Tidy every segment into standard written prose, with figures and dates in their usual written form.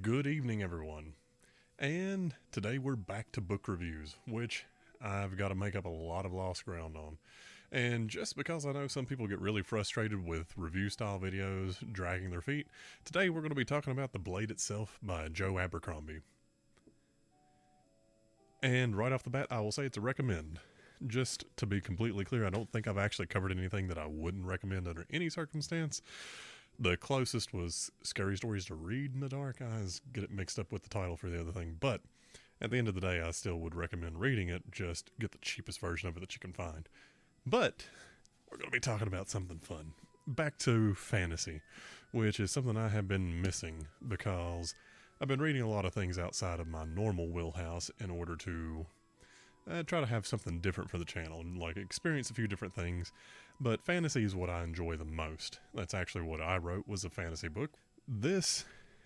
Good evening, everyone. And today we're back to book reviews, which I've got to make up a lot of lost ground on. And just because I know some people get really frustrated with review style videos dragging their feet, today we're going to be talking about The Blade itself by Joe Abercrombie. And right off the bat, I will say it's a recommend. Just to be completely clear, I don't think I've actually covered anything that I wouldn't recommend under any circumstance. The closest was Scary Stories to Read in the Dark. I always get it mixed up with the title for the other thing. But at the end of the day, I still would recommend reading it. Just get the cheapest version of it that you can find. But we're going to be talking about something fun. Back to fantasy, which is something I have been missing because I've been reading a lot of things outside of my normal wheelhouse in order to try to have something different for the channel and like experience a few different things. But fantasy is what I enjoy the most. That's actually what I wrote, was a fantasy book. This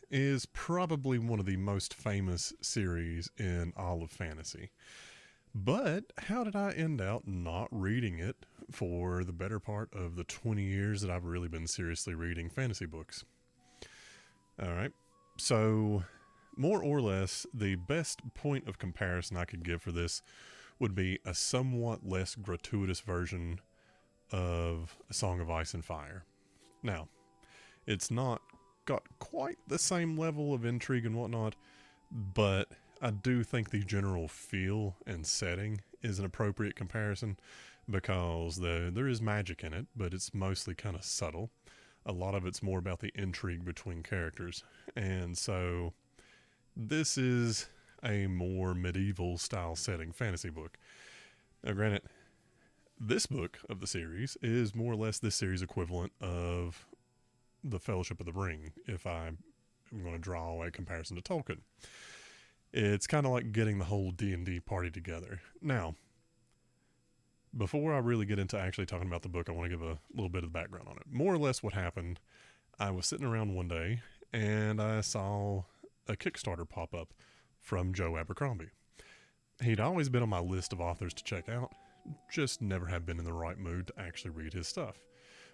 is probably one of the most famous series in all of fantasy. But how did I end out not reading it for the better part of the 20 years that I've really been seriously reading fantasy books? Alright, so more or less, the best point of comparison I could give for this would be a somewhat less gratuitous version of A Song of Ice and Fire. Now, it's not got quite the same level of intrigue and whatnot, but I do think the general feel and setting is an appropriate comparison because there is magic in it, but it's mostly kind of subtle. A lot of it's more about the intrigue between characters, and so this is a more medieval style setting fantasy book. Now granted, this book of the series is more or less this series equivalent of the Fellowship of the Ring, if I'm going to draw a comparison to Tolkien. It's kind of like getting the whole D&D party together. Now, before I really get into actually talking about the book, I want to give a little bit of background on it. More or less what happened, I was sitting around one day and I saw a Kickstarter pop up from Joe Abercrombie. He'd always been on my list of authors to check out, just never have been in the right mood to actually read his stuff.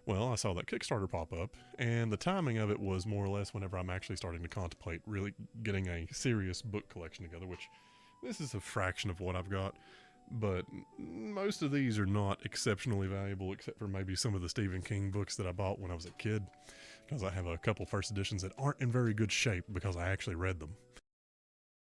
Well, I saw that Kickstarter pop up, and the timing of it was more or less whenever I'm actually starting to contemplate really getting a serious book collection together, which this is a fraction of what I've got, but most of these are not exceptionally valuable except for maybe some of the Stephen King books that I bought when I was a kid, because I have a couple first editions that aren't in very good shape because I actually read them.